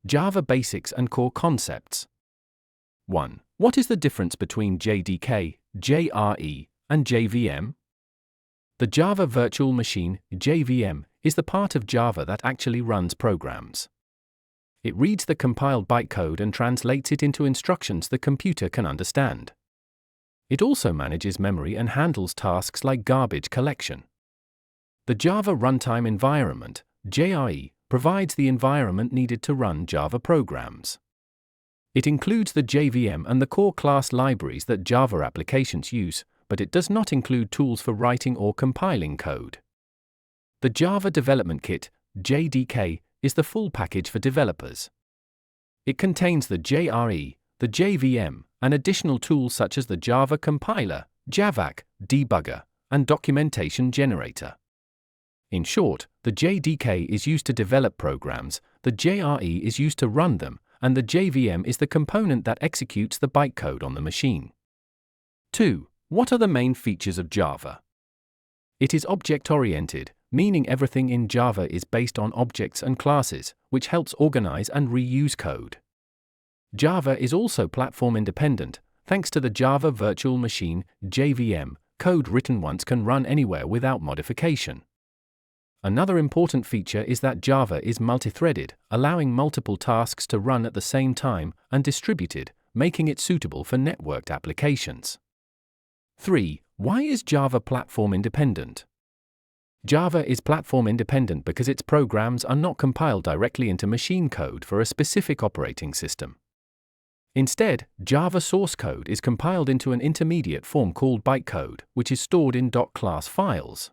Java Basics and Core Concepts. 1. What is the difference between JDK, JRE, and JVM? The Java Virtual Machine, JVM, is the part of Java that actually runs programs. It reads the compiled bytecode and translates it into instructions the computer can understand. It also manages memory and handles tasks like garbage collection. The Java Runtime Environment, JRE, provides the environment needed to run Java programs. It includes the JVM and the core class libraries that Java applications use, but it does not include tools for writing or compiling code. The Java Development Kit, JDK, is the full package for developers. It contains the JRE, the JVM, and additional tools such as the Java Compiler, JAVAC, Debugger, and Documentation Generator. In short, the JDK is used to develop programs, the JRE is used to run them, and the JVM is the component that executes the bytecode on the machine. 2. What are the main features of Java? It is object-oriented, meaning everything in Java is based on objects and classes, which helps organize and reuse code. Java is also platform-independent, thanks to the Java Virtual Machine, JVM. Code written once can run anywhere without modification. Another important feature is that Java is multi-threaded, allowing multiple tasks to run at the same time, and distributed, making it suitable for networked applications. 3. Why is Java platform-independent? Java is platform-independent because its programs are not compiled directly into machine code for a specific operating system. Instead, Java source code is compiled into an intermediate form called bytecode, which is stored in .class files.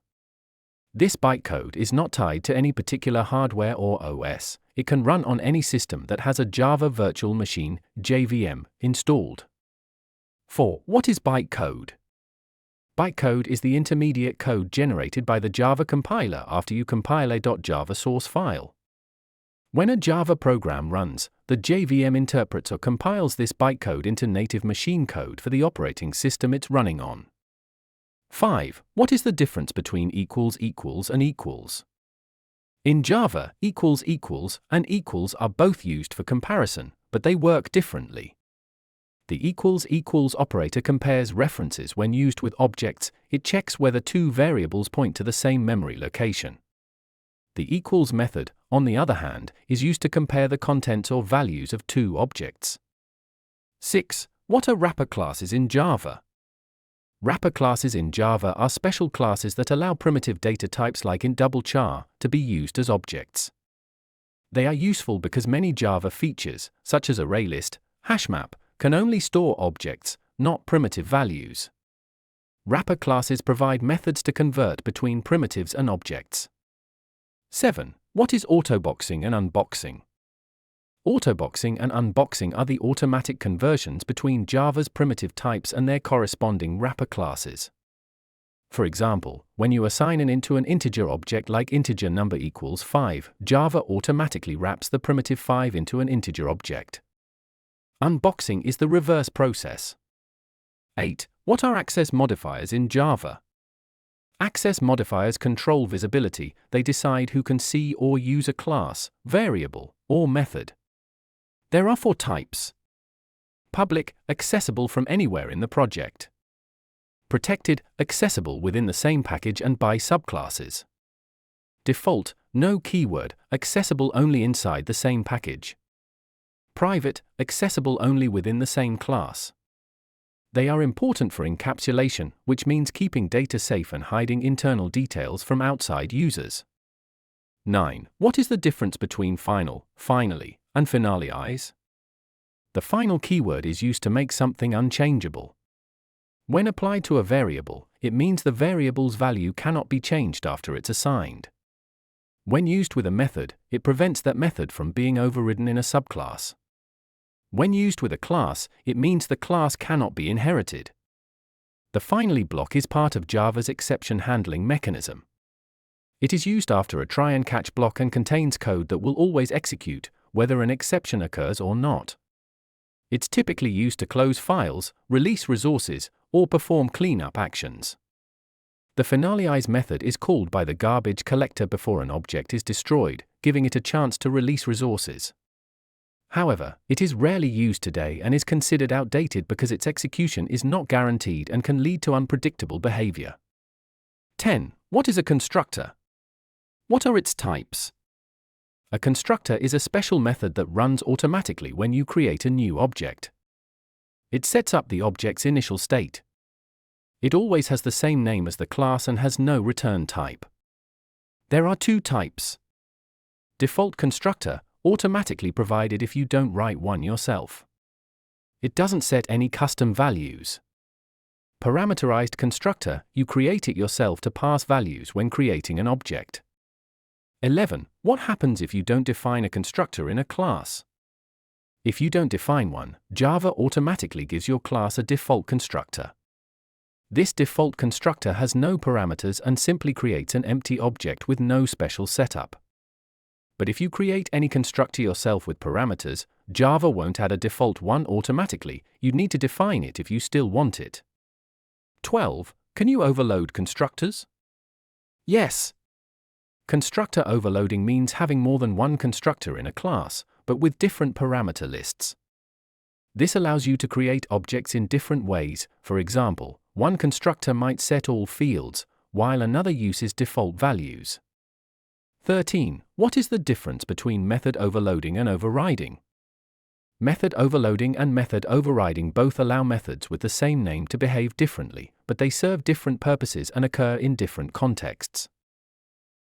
This bytecode is not tied to any particular hardware or OS. It can run on any system that has a Java Virtual Machine, JVM, installed. 4. What is bytecode? Bytecode is the intermediate code generated by the Java compiler after you compile a .java source file. When a Java program runs, the JVM interprets or compiles this bytecode into native machine code for the operating system it's running on. 5. What is the difference between equals and equals? In Java, equals and equals are both used for comparison, but they work differently. The equals operator compares references when used with objects. It checks whether two variables point to the same memory location. The equals method, on the other hand, is used to compare the contents or values of two objects. 6. What are wrapper classes in Java? Wrapper classes in Java are special classes that allow primitive data types like int double char to be used as objects. They are useful because many Java features, such as ArrayList, hashmap, can only store objects, not primitive values. Wrapper classes provide methods to convert between primitives and objects. 7. What is autoboxing and unboxing? Autoboxing and unboxing are the automatic conversions between Java's primitive types and their corresponding wrapper classes. For example, when you assign an int to an integer object like integer number equals 5, Java automatically wraps the primitive 5 into an integer object. Unboxing is the reverse process. 8. What are access modifiers in Java? Access modifiers control visibility. They decide who can see or use a class, variable, or method. There are 4 types. Public, accessible from anywhere in the project. Protected, accessible within the same package and by subclasses. Default, no keyword, accessible only inside the same package. Private, accessible only within the same class. They are important for encapsulation, which means keeping data safe and hiding internal details from outside users. 9. What is the difference between final, finally, and finalize? The final keyword is used to make something unchangeable. When applied to a variable, it means the variable's value cannot be changed after it's assigned. When used with a method, it prevents that method from being overridden in a subclass. When used with a class, it means the class cannot be inherited. The finally block is part of Java's exception handling mechanism. It is used after a try and catch block and contains code that will always execute, whether an exception occurs or not. It's typically used to close files, release resources, or perform cleanup actions. The finalize method is called by the garbage collector before an object is destroyed, giving it a chance to release resources. However, it is rarely used today and is considered outdated because its execution is not guaranteed and can lead to unpredictable behavior. 10. What is a constructor? What are its types? A constructor is a special method that runs automatically when you create a new object. It sets up the object's initial state. It always has the same name as the class and has no return type. There are two types. Default constructor, automatically provided if you don't write one yourself. It doesn't set any custom values. Parameterized constructor, you create it yourself to pass values when creating an object. 11. What happens if you don't define a constructor in a class? If you don't define one, Java automatically gives your class a default constructor. This default constructor has no parameters and simply creates an empty object with no special setup. But if you create any constructor yourself with parameters, Java won't add a default one automatically. You'd need to define it if you still want it. 12. Can you overload constructors? Yes. Constructor overloading means having more than one constructor in a class, but with different parameter lists. This allows you to create objects in different ways. For example, one constructor might set all fields, while another uses default values. 13. What is the difference between method overloading and overriding? Method overloading and method overriding both allow methods with the same name to behave differently, but they serve different purposes and occur in different contexts.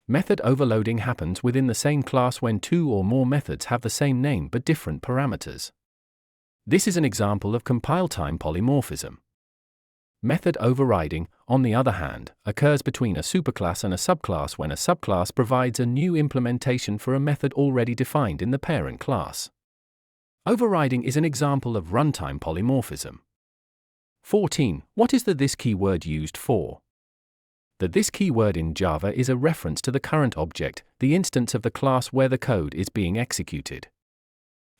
Method overloading happens within the same class when two or more methods have the same name but different parameters. This is an example of compile-time polymorphism. Method overriding, on the other hand, occurs between a superclass and a subclass when a subclass provides a new implementation for a method already defined in the parent class. Overriding is an example of runtime polymorphism. 14. What is the this keyword used for? The this keyword in Java is a reference to the current object, the instance of the class where the code is being executed.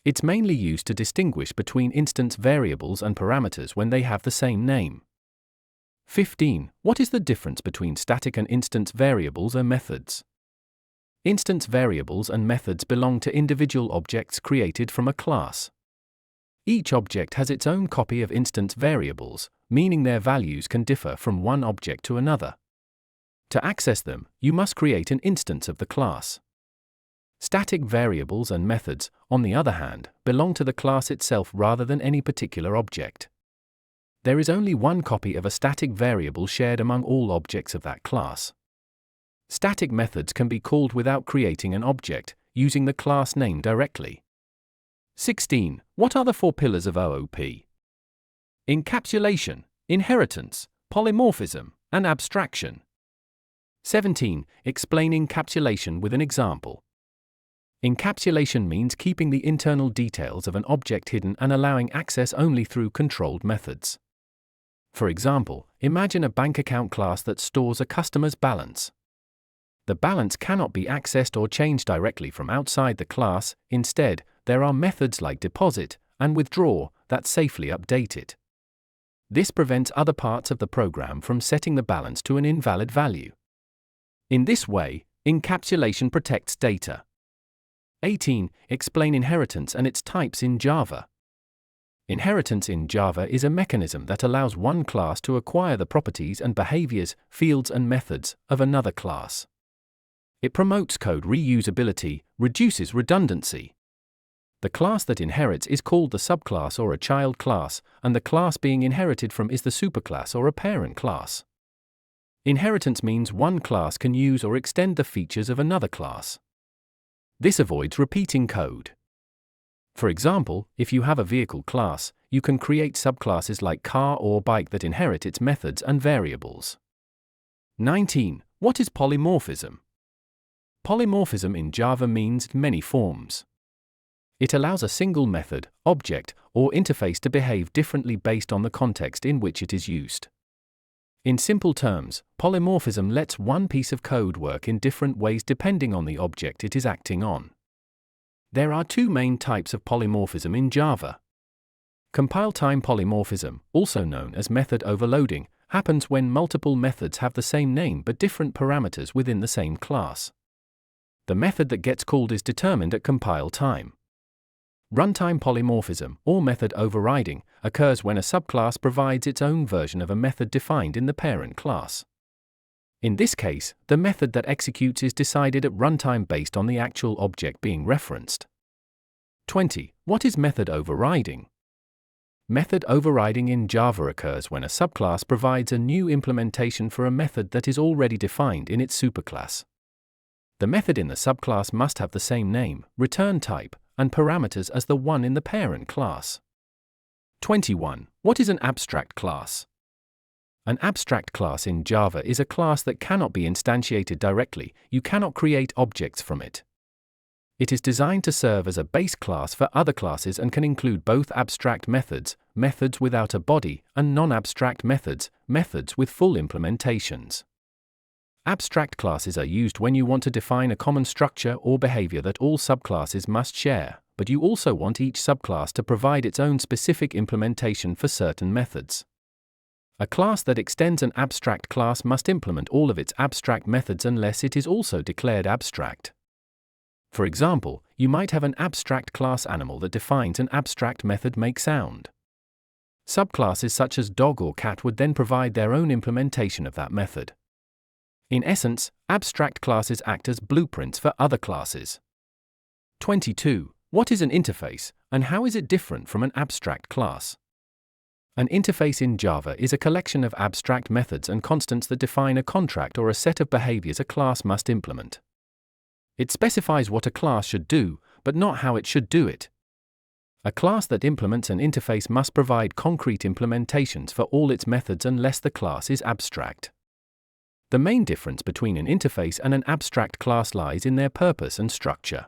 It's mainly used to distinguish between instance variables and parameters when they have the same name. 15. What is the difference between static and instance variables and methods? Instance variables and methods belong to individual objects created from a class. Each object has its own copy of instance variables, meaning their values can differ from one object to another. To access them, you must create an instance of the class. Static variables and methods, on the other hand, belong to the class itself rather than any particular object. There is only one copy of a static variable shared among all objects of that class. Static methods can be called without creating an object, using the class name directly. 16. What are the four pillars of OOP? Encapsulation, inheritance, polymorphism, and abstraction. 17. Explain encapsulation with an example. Encapsulation means keeping the internal details of an object hidden and allowing access only through controlled methods. For example, imagine a bank account class that stores a customer's balance. The balance cannot be accessed or changed directly from outside the class. Instead, there are methods like deposit and withdraw that safely update it. This prevents other parts of the program from setting the balance to an invalid value. In this way, encapsulation protects data. 18. Explain inheritance and its types in Java. Inheritance in Java is a mechanism that allows one class to acquire the properties and behaviors, fields and methods of another class. It promotes code reusability, reduces redundancy. The class that inherits is called the subclass or a child class, and the class being inherited from is the superclass or a parent class. Inheritance means one class can use or extend the features of another class. This avoids repeating code. For example, if you have a vehicle class, you can create subclasses like car or bike that inherit its methods and variables. 19. What is polymorphism? Polymorphism in Java means many forms. It allows a single method, object, or interface to behave differently based on the context in which it is used. In simple terms, polymorphism lets one piece of code work in different ways depending on the object it is acting on. There are two main types of polymorphism in Java. Compile-time polymorphism, also known as method overloading, happens when multiple methods have the same name but different parameters within the same class. The method that gets called is determined at compile time. Runtime polymorphism, or method overriding, occurs when a subclass provides its own version of a method defined in the parent class. In this case, the method that executes is decided at runtime based on the actual object being referenced. 20. What is method overriding? Method overriding in Java occurs when a subclass provides a new implementation for a method that is already defined in its superclass. The method in the subclass must have the same name, return type, and parameters as the one in the parent class. 21. What is an abstract class? An abstract class in Java is a class that cannot be instantiated directly. You cannot create objects from it. It is designed to serve as a base class for other classes and can include both abstract methods, methods without a body, and non-abstract methods, methods with full implementations. Abstract classes are used when you want to define a common structure or behavior that all subclasses must share, but you also want each subclass to provide its own specific implementation for certain methods. A class that extends an abstract class must implement all of its abstract methods unless it is also declared abstract. For example, you might have an abstract class animal that defines an abstract method make sound. Subclasses such as dog or cat would then provide their own implementation of that method. In essence, abstract classes act as blueprints for other classes. 22. What is an interface, and how is it different from an abstract class? An interface in Java is a collection of abstract methods and constants that define a contract or a set of behaviors a class must implement. It specifies what a class should do, but not how it should do it. A class that implements an interface must provide concrete implementations for all its methods unless the class is abstract. The main difference between an interface and an abstract class lies in their purpose and structure.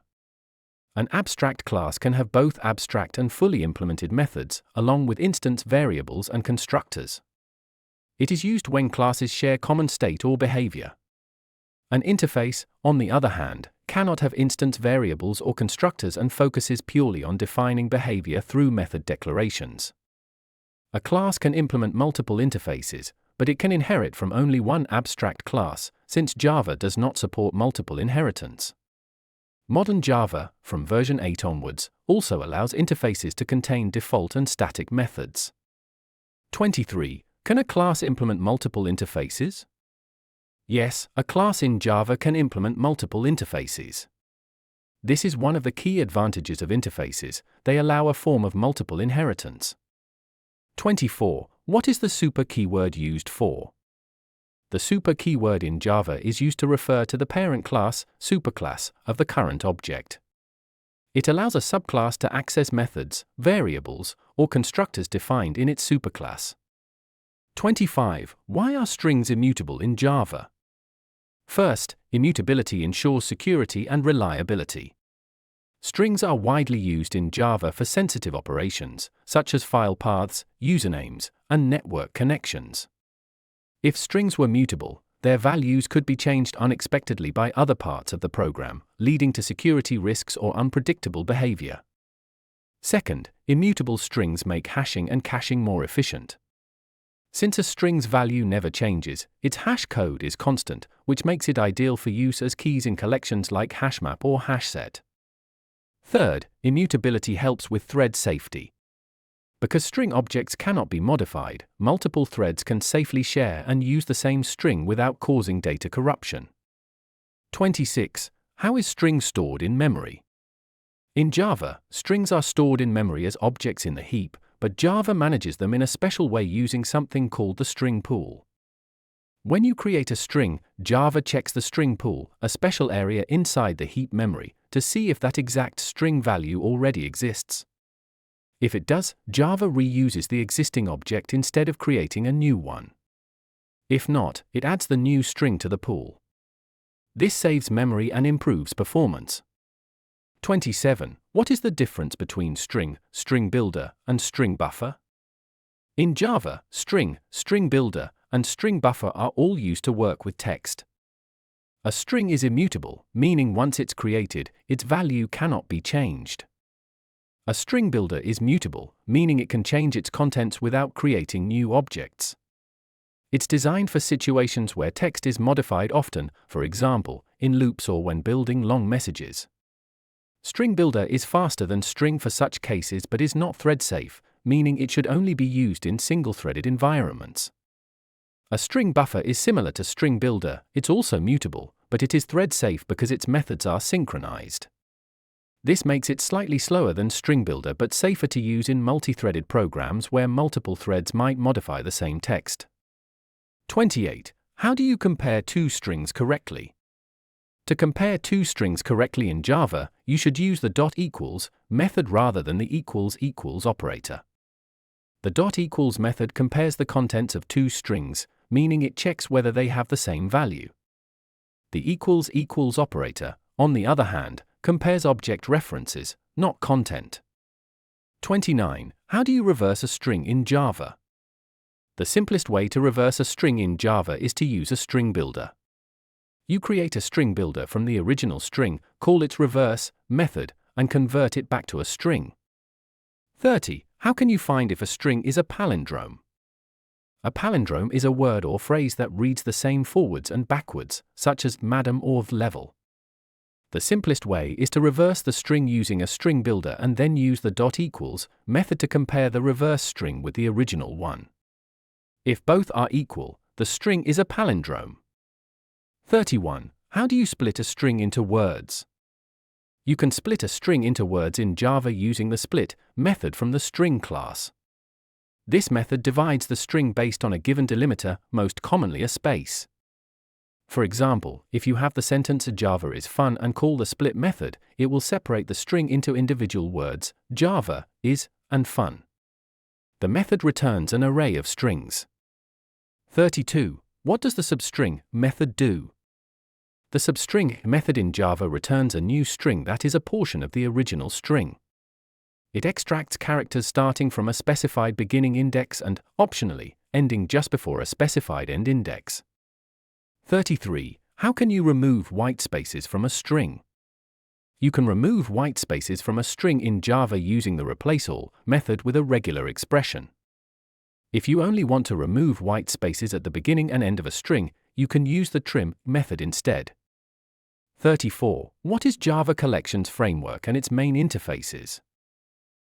An abstract class can have both abstract and fully implemented methods, along with instance variables and constructors. It is used when classes share common state or behavior. An interface, on the other hand, cannot have instance variables or constructors and focuses purely on defining behavior through method declarations. A class can implement multiple interfaces, but it can inherit from only one abstract class, since Java does not support multiple inheritance. Modern Java, from version 8 onwards, also allows interfaces to contain default and static methods. 23. Can a class implement multiple interfaces? Yes, a class in Java can implement multiple interfaces. This is one of the key advantages of interfaces. They allow a form of multiple inheritance. 24. What is the super keyword used for? The super keyword in Java is used to refer to the parent class, superclass, of the current object. It allows a subclass to access methods, variables, or constructors defined in its superclass. 25. Why are strings immutable in Java? First, immutability ensures security and reliability. Strings are widely used in Java for sensitive operations, such as file paths, usernames, and network connections. If strings were mutable, their values could be changed unexpectedly by other parts of the program, leading to security risks or unpredictable behavior. Second, immutable strings make hashing and caching more efficient. Since a string's value never changes, its hash code is constant, which makes it ideal for use as keys in collections like hashmap or hashset. Third, immutability helps with thread safety. Because string objects cannot be modified, multiple threads can safely share and use the same string without causing data corruption. 26. How is string stored in memory? In Java, strings are stored in memory as objects in the heap, but Java manages them in a special way using something called the string pool. When you create a string, Java checks the string pool, a special area inside the heap memory, to see if that exact string value already exists. If it does, Java reuses the existing object instead of creating a new one. If not, it adds the new string to the pool. This saves memory and improves performance. 27. What is the difference between string, string builder, and string buffer? In Java, string, string builder, and string buffer are all used to work with text. A string is immutable, meaning once it's created, its value cannot be changed. A string builder is mutable, meaning it can change its contents without creating new objects. It's designed for situations where text is modified often, for example, in loops or when building long messages. String Builder is faster than string for such cases but is not thread-safe, meaning it should only be used in single-threaded environments. A string buffer is similar to String Builder, it's also mutable, but it is thread-safe because its methods are synchronized. This makes it slightly slower than String Builder but safer to use in multi-threaded programs where multiple threads might modify the same text. 28. How do you compare two strings correctly? To compare two strings correctly in Java, you should use the .equals method rather than the equals operator. The .equals method compares the contents of two strings, meaning it checks whether they have the same value. The equals operator, on the other hand, compares object references, not content. 29. How do you reverse a string in Java? The simplest way to reverse a string in Java is to use a string builder. You create a string builder from the original string, call its reverse method, and convert it back to a string. 30. How can you find if a string is a palindrome? A palindrome is a word or phrase that reads the same forwards and backwards, such as madam or level. The simplest way is to reverse the string using a string builder and then use the .equals method to compare the reverse string with the original one. If both are equal, the string is a palindrome. 31. How do you split a string into words? You can split a string into words in Java using the split method from the string class. This method divides the string based on a given delimiter, most commonly a space. For example, if you have the sentence Java is fun and call the split method, it will separate the string into individual words, Java, is, and fun. The method returns an array of strings. 32. What does the substring method do? The substring method in Java returns a new string that is a portion of the original string. It extracts characters starting from a specified beginning index and, optionally, ending just before a specified end index. 33. How can you remove white spaces from a string? You can remove white spaces from a string in Java using the replaceAll method with a regular expression. If you only want to remove white spaces at the beginning and end of a string, you can use the trim method instead. 34. What is Java Collections Framework and its main interfaces?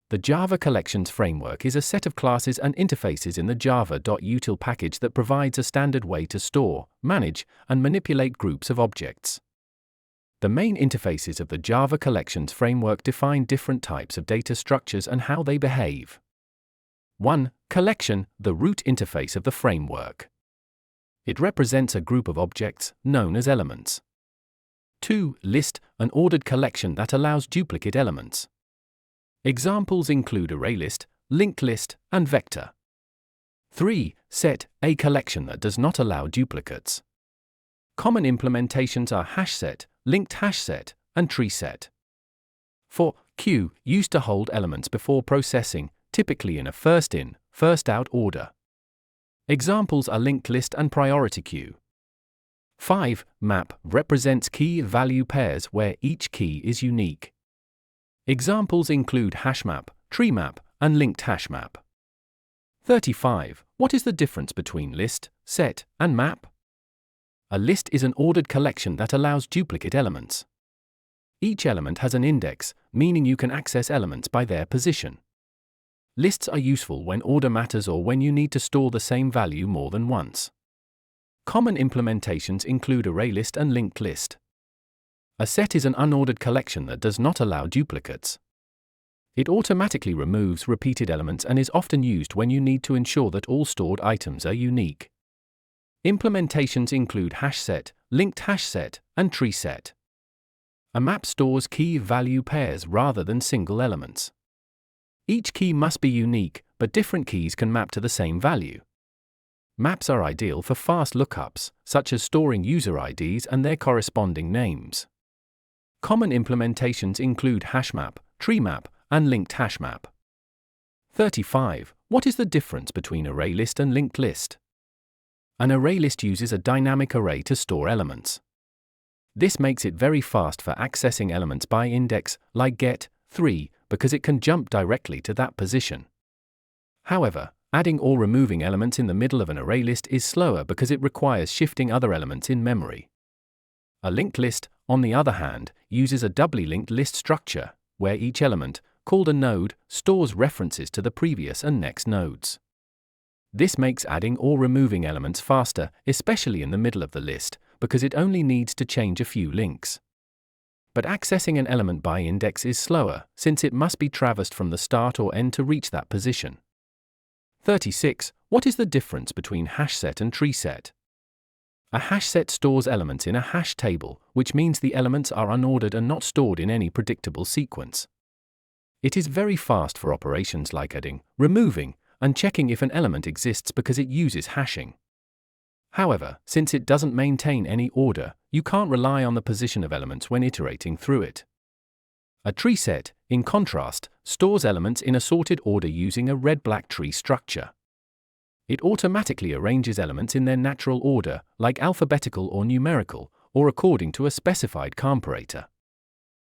The Java Collections Framework is a set of classes and interfaces in the java.util package that provides a standard way to store, manage, and manipulate groups of objects. The main interfaces of the Java Collections Framework define different types of data structures and how they behave. 1. Collection, the root interface of the framework. It represents a group of objects, known as elements. 2. List, an ordered collection that allows duplicate elements. Examples include ArrayList, linked list, and vector. 3. Set, a collection that does not allow duplicates. Common implementations are hashset, linked hashset, and treeset. 4. Queue, used to hold elements before processing, typically in a first-in, first-out order. Examples are linked list and priority queue. 5. Map, represents key-value pairs where each key is unique. Examples include hashmap, treemap, and linked hashmap. 35. What is the difference between list, set, and map? A list is an ordered collection that allows duplicate elements. Each element has an index, meaning you can access elements by their position. Lists are useful when order matters or when you need to store the same value more than once. Common implementations include ArrayList and linked list. A set is an unordered collection that does not allow duplicates. It automatically removes repeated elements and is often used when you need to ensure that all stored items are unique. Implementations include hashset, linked hashset, and treeset. A map stores key-value pairs rather than single elements. Each key must be unique, but different keys can map to the same value. Maps are ideal for fast lookups, such as storing user IDs and their corresponding names. Common implementations include hashmap, treemap, and linked hashmap. 35. What is the difference between ArrayList and linked list? An ArrayList uses a dynamic array to store elements. This makes it very fast for accessing elements by index, like get 3, because it can jump directly to that position. However, adding or removing elements in the middle of an ArrayList is slower because it requires shifting other elements in memory. A linked list, on the other hand, uses a doubly linked list structure, where each element, called a node, stores references to the previous and next nodes. This makes adding or removing elements faster, especially in the middle of the list, because it only needs to change a few links. But accessing an element by index is slower, since it must be traversed from the start or end to reach that position. 36. What is the difference between hash set and tree set? A hash set stores elements in a hash table, which means the elements are unordered and not stored in any predictable sequence. It is very fast for operations like adding, removing, and checking if an element exists because it uses hashing. However, since it doesn't maintain any order, you can't rely on the position of elements when iterating through it. A tree set, in contrast, stores elements in a sorted order using a red-black tree structure. It automatically arranges elements in their natural order, like alphabetical or numerical, or according to a specified comparator.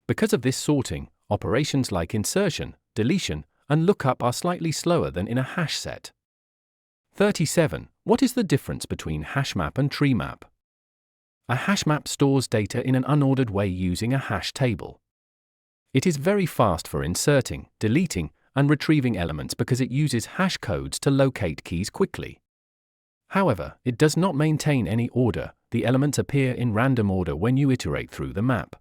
Because of this sorting, operations like insertion, deletion, and lookup are slightly slower than in a hash set. 37. What is the difference between hash map and tree map? A hash map stores data in an unordered way using a hash table. It is very fast for inserting, deleting, and retrieving elements because it uses hash codes to locate keys quickly. However, it does not maintain any order. The elements appear in random order when you iterate through the map.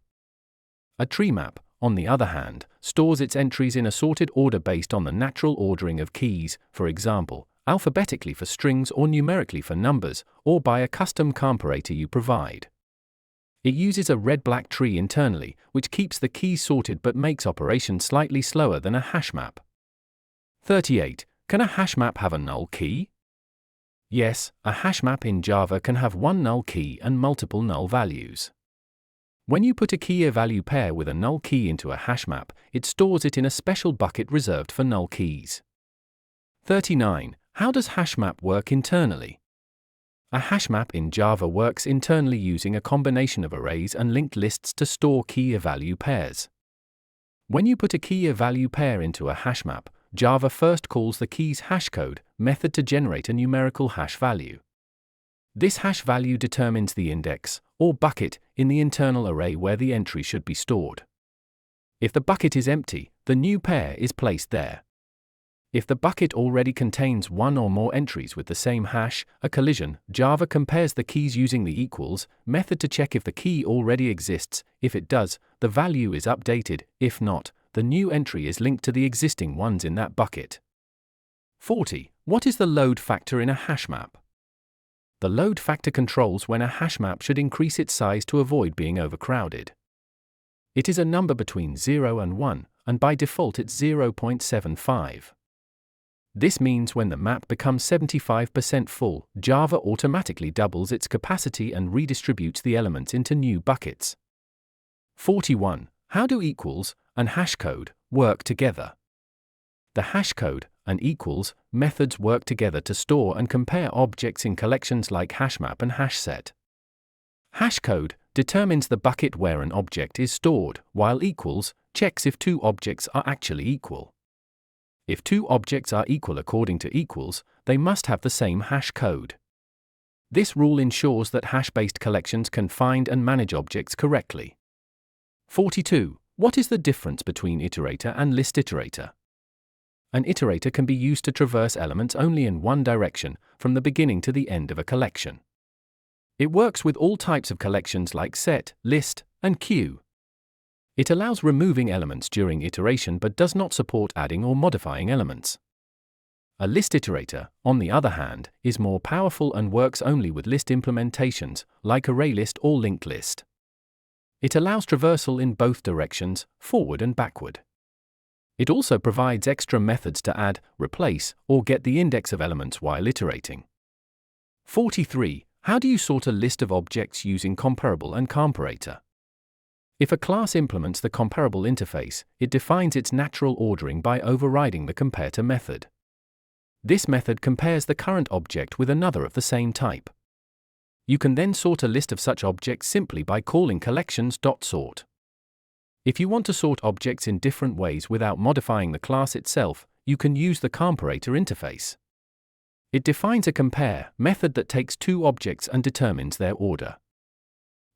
A tree map, on the other hand, stores its entries in a sorted order based on the natural ordering of keys, for example, alphabetically for strings or numerically for numbers, or by a custom comparator you provide. It uses a red-black tree internally, which keeps the keys sorted but makes operations slightly slower than a hash map. 38. Can a hash map have a null key? Yes, a hash map in Java can have one null key and multiple null values. When you put a key-value pair with a null key into a hash map, it stores it in a special bucket reserved for null keys. 39. How does hash map work internally? A hash map in Java works internally using a combination of arrays and linked lists to store key-value pairs. When you put a key-value pair into a hash map, Java first calls the key's hashcode method to generate a numerical hash value. This hash value determines the index, or bucket, in the internal array where the entry should be stored. If the bucket is empty, the new pair is placed there. If the bucket already contains one or more entries with the same hash, a collision, Java compares the keys using the equals method to check if the key already exists. If it does, the value is updated. If not, the new entry is linked to the existing ones in that bucket. 40. What is the load factor in a hash map? The load factor controls when a hash map should increase its size to avoid being overcrowded. It is a number between 0 and 1, and by default it's 0.75. This means when the map becomes 75% full, Java automatically doubles its capacity and redistributes the elements into new buckets. 41. How do equals and hashcode work together? The hashcode and equals methods work together to store and compare objects in collections like hashmap and hashset. Hashcode determines the bucket where an object is stored, while equals checks if two objects are actually equal. If two objects are equal according to equals, they must have the same hash code. This rule ensures that hash-based collections can find and manage objects correctly. 42. What is the difference between iterator and list iterator? An iterator can be used to traverse elements only in one direction, from the beginning to the end of a collection. It works with all types of collections like set, list, and queue. It allows removing elements during iteration but does not support adding or modifying elements. A list iterator, on the other hand, is more powerful and works only with list implementations, like ArrayList or linked list. It allows traversal in both directions, forward and backward. It also provides extra methods to add, replace, or get the index of elements while iterating. 43. How do you sort a list of objects using comparable and comparator? If a class implements the comparable interface, it defines its natural ordering by overriding the comparator method. This method compares the current object with another of the same type. You can then sort a list of such objects simply by calling collections.sort. If you want to sort objects in different ways without modifying the class itself, you can use the comparator interface. It defines a compare method that takes two objects and determines their order.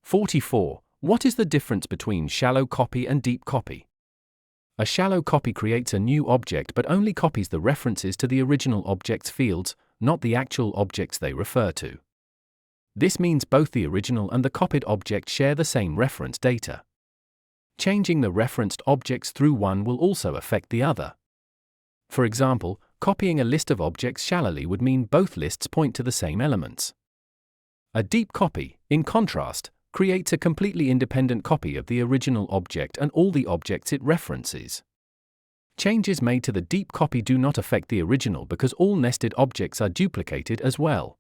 44. what is the difference between shallow copy and deep copy? A shallow copy creates a new object but only copies the references to the original object's fields, not the actual objects they refer to. This means both the original and the copied object share the same reference data. Changing the referenced objects through one will also affect the other. For example, copying a list of objects shallowly would mean both lists point to the same elements. A deep copy, in contrast, creates a completely independent copy of the original object and all the objects it references. Changes made to the deep copy do not affect the original because all nested objects are duplicated as well.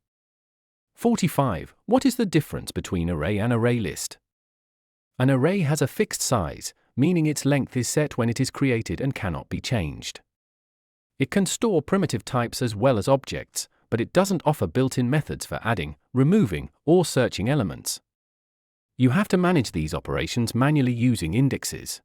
45. What is the difference between array and ArrayList? An array has a fixed size, meaning its length is set when it is created and cannot be changed. It can store primitive types as well as objects, but it doesn't offer built-in methods for adding, removing, or searching elements. You have to manage these operations manually using indexes.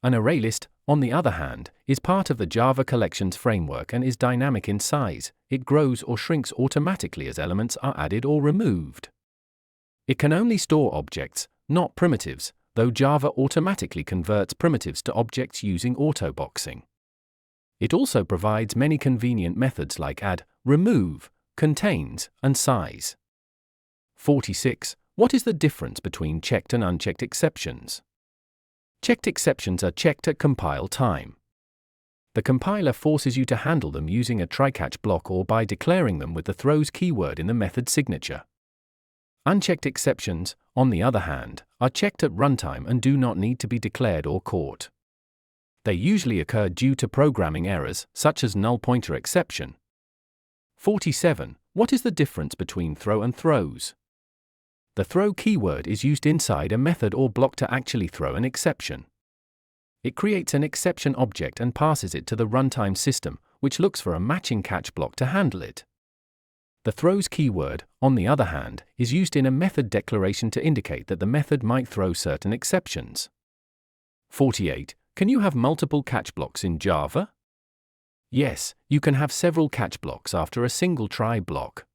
An ArrayList, on the other hand, is part of the Java Collections framework and is dynamic in size. It grows or shrinks automatically as elements are added or removed. It can only store objects, not primitives, though Java automatically converts primitives to objects using autoboxing. It also provides many convenient methods like add, remove, contains, and size. 46. What is the difference between checked and unchecked exceptions? Checked exceptions are checked at compile time. The compiler forces you to handle them using a try-catch block or by declaring them with the throws keyword in the method signature. Unchecked exceptions, on the other hand, are checked at runtime and do not need to be declared or caught. They usually occur due to programming errors, such as null pointer exception. 47. What is the difference between throw and throws? The throw keyword is used inside a method or block to actually throw an exception. It creates an exception object and passes it to the runtime system, which looks for a matching catch block to handle it. The throws keyword, on the other hand, is used in a method declaration to indicate that the method might throw certain exceptions. 48. Can you have multiple catch blocks in Java? Yes, you can have several catch blocks after a single try block.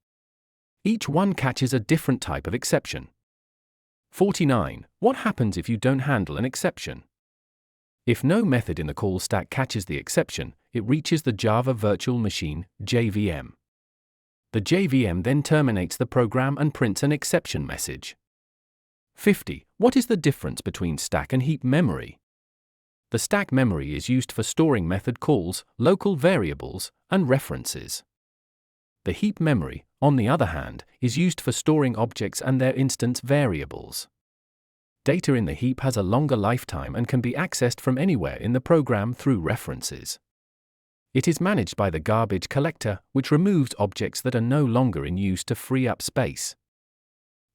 Each one catches a different type of exception. 49. What happens if you don't handle an exception? If no method in the call stack catches the exception, it reaches the Java Virtual Machine, JVM. The JVM then terminates the program and prints an exception message. 50. What is the difference between stack and heap memory? The stack memory is used for storing method calls, local variables, and references. The heap memory, on the other hand, is used for storing objects and their instance variables. Data in the heap has a longer lifetime and can be accessed from anywhere in the program through references. It is managed by the garbage collector, which removes objects that are no longer in use to free up space.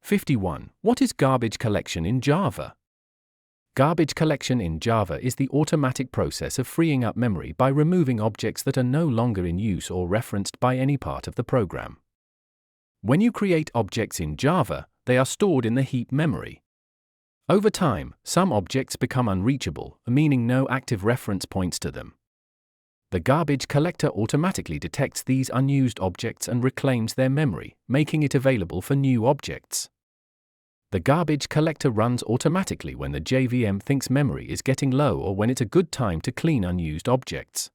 51. What is garbage collection in Java? Garbage collection in Java is the automatic process of freeing up memory by removing objects that are no longer in use or referenced by any part of the program. When you create objects in Java, they are stored in the heap memory. Over time, some objects become unreachable, meaning no active reference points to them. The garbage collector automatically detects these unused objects and reclaims their memory, making it available for new objects. The garbage collector runs automatically when the JVM thinks memory is getting low or when it's a good time to clean unused objects.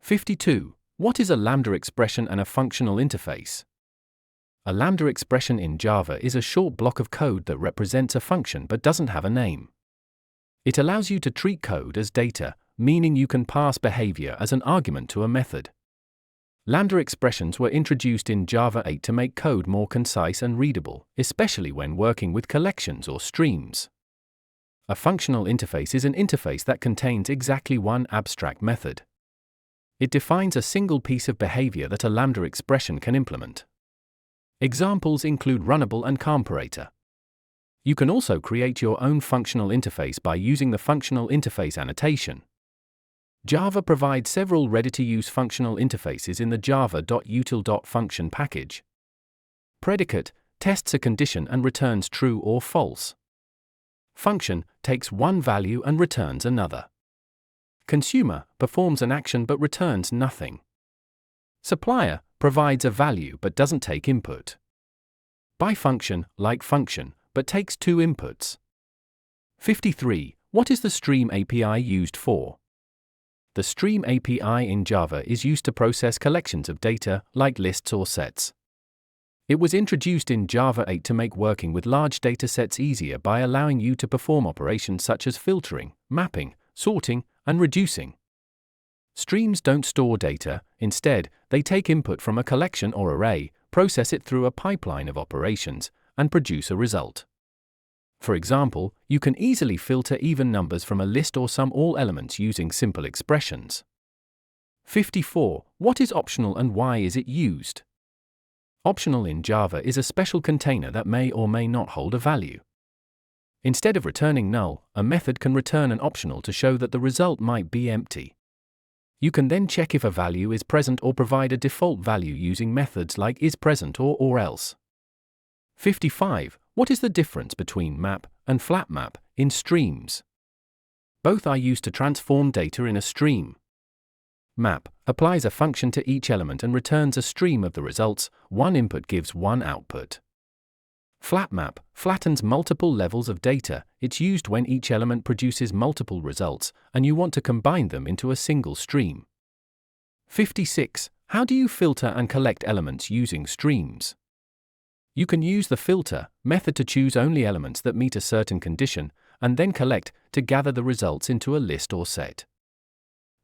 52. What is a Lambda expression and a functional interface? A Lambda expression in Java is a short block of code that represents a function but doesn't have a name. It allows you to treat code as data, meaning you can pass behavior as an argument to a method. Lambda expressions were introduced in Java 8 to make code more concise and readable, especially when working with collections or streams. A functional interface is an interface that contains exactly one abstract method. It defines a single piece of behavior that a Lambda expression can implement. Examples include runnable and comparator. You can also create your own functional interface by using the functional interface annotation. Java provides several ready-to-use functional interfaces in the java.util.function package. Predicate tests a condition and returns true or false. Function takes one value and returns another. Consumer performs an action but returns nothing. Supplier provides a value but doesn't take input. By function, like function, but takes two inputs. 53. What is the Stream API used for? The Stream API in Java is used to process collections of data, like lists or sets. It was introduced in Java 8 to make working with large datasets easier by allowing you to perform operations such as filtering, mapping, sorting, and reducing. Streams don't store data, instead, they take input from a collection or array, process it through a pipeline of operations, and produce a result. For example, you can easily filter even numbers from a list or sum all elements using simple expressions. 54. What is optional and why is it used? Optional in Java is a special container that may or may not hold a value. Instead of returning null, a method can return an optional to show that the result might be empty. You can then check if a value is present or provide a default value using methods like isPresent or else. 55. What is the difference between map and flat map in streams? Both are used to transform data in a stream. Map applies a function to each element and returns a stream of the results. One input gives one output. Flat map flattens multiple levels of data. It's used when each element produces multiple results, and you want to combine them into a single stream. 56. How do you filter and collect elements using streams? You can use the filter method to choose only elements that meet a certain condition, and then collect to gather the results into a list or set.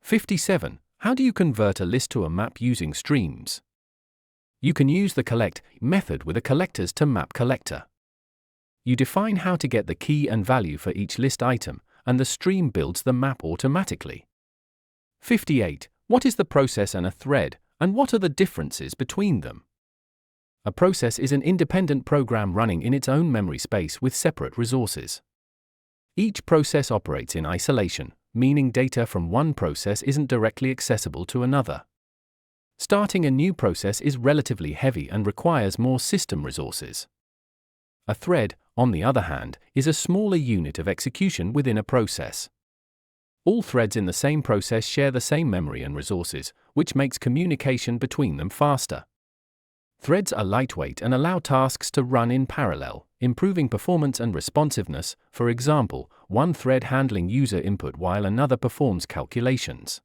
57. How do you convert a list to a map using streams? You can use the collect method with a collectors to map collector. You define how to get the key and value for each list item, and the stream builds the map automatically. 58. What is the process and a thread, and what are the differences between them? A process is an independent program running in its own memory space with separate resources. Each process operates in isolation, meaning data from one process isn't directly accessible to another. Starting a new process is relatively heavy and requires more system resources. A thread, on the other hand, is a smaller unit of execution within a process. All threads in the same process share the same memory and resources, which makes communication between them faster. Threads are lightweight and allow tasks to run in parallel, improving performance and responsiveness. For example, one thread handling user input while another performs calculations.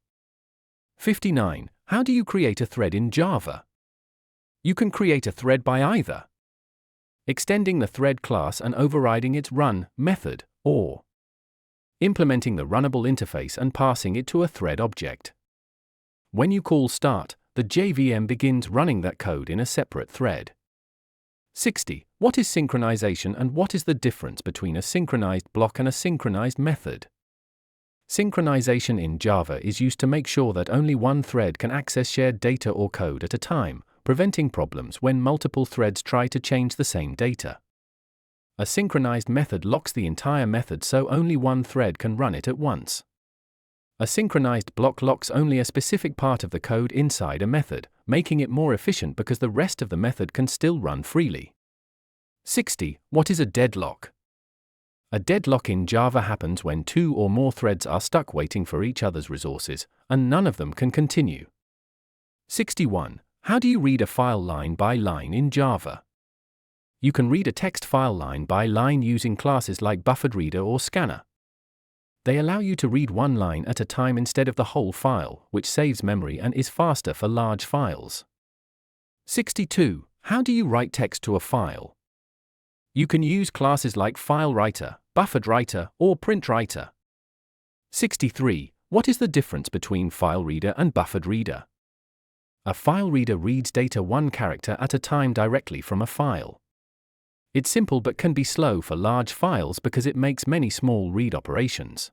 59. How do you create a thread in Java? You can create a thread by either extending the thread class and overriding its run method, or implementing the runnable interface and passing it to a thread object. When you call start, the JVM begins running that code in a separate thread. 60. What is synchronization and what is the difference between a synchronized block and a synchronized method? Synchronization in Java is used to make sure that only one thread can access shared data or code at a time, preventing problems when multiple threads try to change the same data. A synchronized method locks the entire method so only one thread can run it at once. A synchronized block locks only a specific part of the code inside a method, making it more efficient because the rest of the method can still run freely. 60. What is a deadlock? A deadlock in Java happens when two or more threads are stuck waiting for each other's resources, and none of them can continue. 61. How do you read a file line by line in Java? You can read a text file line by line using classes like BufferedReader or Scanner. They allow you to read one line at a time instead of the whole file, which saves memory and is faster for large files. 62. How do you write text to a file? You can use classes like FileWriter, BufferedWriter, or PrintWriter. 63. What is the difference between FileReader and BufferedReader? A file reader reads data one character at a time directly from a file. It's simple but can be slow for large files because it makes many small read operations.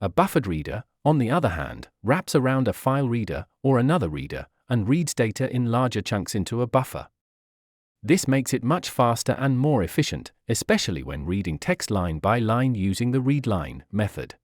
A buffered reader, on the other hand, wraps around a file reader or another reader and reads data in larger chunks into a buffer. This makes it much faster and more efficient, especially when reading text line by line using the readLine method.